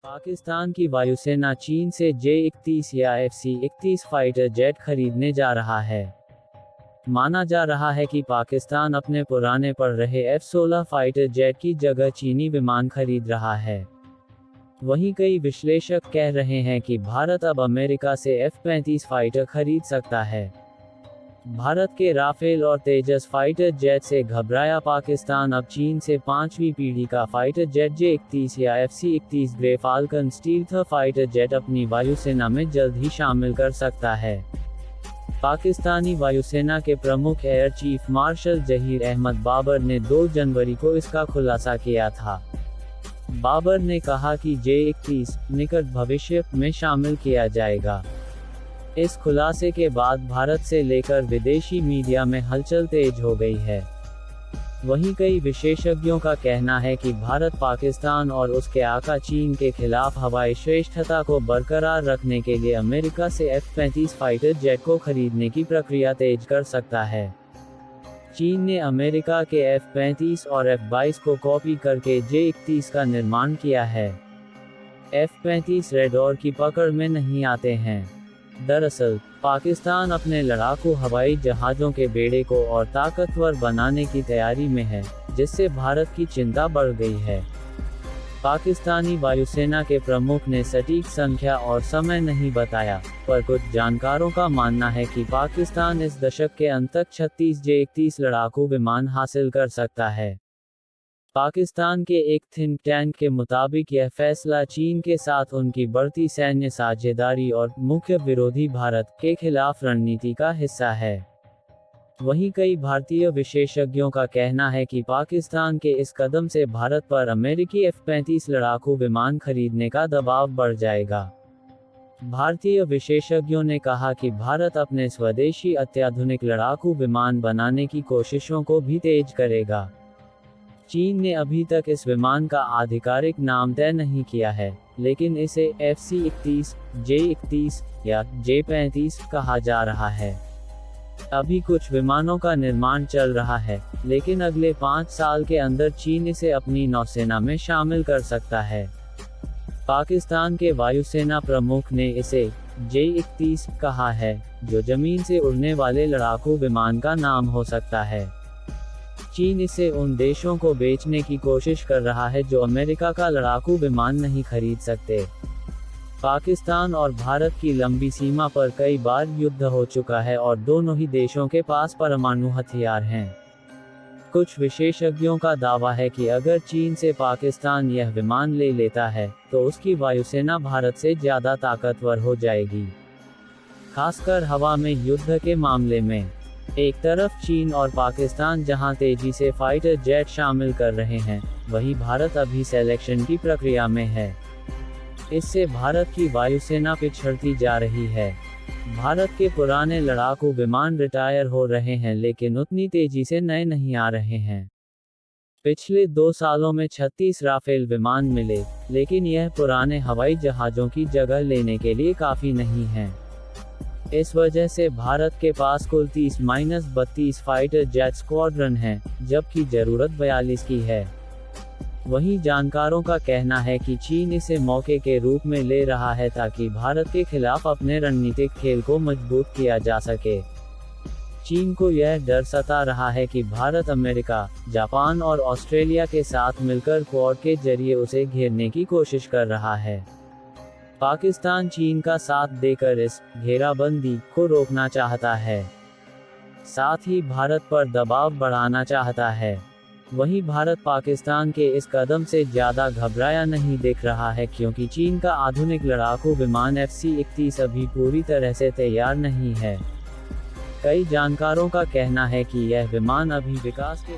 पाकिस्तान की वायुसेना चीन से J-31 या FC-31 फाइटर जेट खरीदने जा रहा है। माना जा रहा है कि पाकिस्तान अपने पुराने पड़ रहे F-16 फाइटर जेट की जगह चीनी विमान खरीद रहा है। वहीं कई विश्लेषक कह रहे हैं कि भारत अब अमेरिका से F-35 फाइटर खरीद सकता है। भारत के राफेल और तेजस फाइटर जेट से घबराया पाकिस्तान अब चीन से 5वीं पीढ़ी का फाइटर जेट J-31 या FC-31 grey falcon stealth fighter jet अपनी वायुसेना में जल्द ही शामिल कर सकता है। पाकिस्तानी वायुसेना के प्रमुख air chief marshal Zaheer Ahmed Babar ने 2 जनवरी को इसका खुलासा किया था। बाबर ने कहा कि J-31 निकट भविष्य में शामिल किया जाएगा। इस खुलासे के बाद भारत से लेकर विदेशी मीडिया में हलचल तेज हो गई है। वहीं कई विशेषज्ञों का कहना है कि भारत पाकिस्तान और उसके आका चीन के खिलाफ हवाई श्रेष्ठता को बरकरार रखने के लिए अमेरिका से F-35 फाइटर जेट को खरीदने की प्रक्रिया तेज कर सकता है। चीन ने अमेरिका के F-35 और F-22 को कॉपी करके J-31 का निर्माण किया है। F-35 रेडॉर की पकड़ में नहीं आते हैं। दरअसल, पाकिस्तान अपने लड़ाकू हवाई जहाज़ों के बेड़े को और ताकतवर बनाने की तैयारी में है, जिससे भारत की चिंता बढ़ गई है। पाकिस्तानी वायुसेना के प्रमुख ने सटीक संख्या और समय नहीं बताया, पर कुछ जानकारों का मानना है कि पाकिस्तान इस दशक के अंत तक 36 J-31 लड़ाकू विमान हासिल कर सकता है। पाकिस्तान के एक थिंक टैंक के मुताबिक यह फैसला चीन के साथ उनकी बढ़ती सैन्य साझेदारी और मुख्य विरोधी भारत के खिलाफ रणनीति का हिस्सा है। वहीं कई भारतीय विशेषज्ञों का कहना है कि पाकिस्तान के इस कदम से भारत पर अमेरिकी F-35 लड़ाकू विमान खरीदने का दबाव बढ़ जाएगा। भारतीय विशेषज्ञों ने कहा कि भारत अपने स्वदेशी अत्याधुनिक लड़ाकू विमान बनाने की कोशिशों को भी तेज करेगा। चीन ने अभी तक इस विमान का आधिकारिक नाम तय नहीं किया है, लेकिन इसे FC-31, J-31 या J-35 कहा जा रहा है। अभी कुछ विमानों का निर्माण चल रहा है, लेकिन अगले 5 साल के अंदर चीन इसे अपनी नौसेना में शामिल कर सकता है। पाकिस्तान के वायुसेना प्रमुख ने इसे J-31 कहा है, जो जमीन से उड़ने वाले लड़ाकू विमान का नाम हो सकता है। चीन इसे उन देशों को बेचने की कोशिश कर रहा है जो अमेरिका का लड़ाकू विमान नहीं खरीद सकते। पाकिस्तान और भारत की लंबी सीमा पर कई बार युद्ध हो चुका है और दोनों ही देशों के पास परमाणु हथियार हैं। कुछ विशेषज्ञों का दावा है कि अगर चीन से पाकिस्तान यह विमान ले लेता है, तो उसकी वायुसेना भारत से ज़्यादा ताकतवर हो जाएगी, खासकर हवा में युद्ध के मामले में। एक तरफ चीन और पाकिस्तान जहां तेजी से फाइटर जेट शामिल कर रहे हैं, वहीं भारत अभी सिलेक्शन की प्रक्रिया में है। इससे भारत की वायुसेना पिछड़ती जा रही है। भारत के पुराने लड़ाकू विमान रिटायर हो रहे हैं, लेकिन उतनी तेजी से नए नहीं आ रहे हैं। पिछले 2 सालों में 36 राफेल विमान मिले, लेकिन यह पुराने हवाई जहाज़ों की जगह लेने के लिए काफ़ी नहीं है। इस वजह से भारत के पास कुल 30-32 फाइटर जेट स्क्वाड्रन हैं, जबकि जरूरत 42 की है। वहीं जानकारों का कहना है कि चीन इसे मौके के रूप में ले रहा है ताकि भारत के खिलाफ अपने रणनीतिक खेल को मजबूत किया जा सके। चीन को यह डर सता रहा है कि भारत अमेरिका, जापान और ऑस्ट्रेलिया के साथ मिलकर क्वाड के जरिए उसे घेरने की कोशिश कर रहा है। पाकिस्तान चीन का साथ देकर इस घेराबंदी को रोकना चाहता है, साथ ही भारत पर दबाव बढ़ाना चाहता है। वहीं भारत पाकिस्तान के इस कदम से ज़्यादा घबराया नहीं दिख रहा है, क्योंकि चीन का आधुनिक लड़ाकू विमान FC-31 अभी पूरी तरह से तैयार नहीं है। कई जानकारों का कहना है कि यह विमान अभी विकास के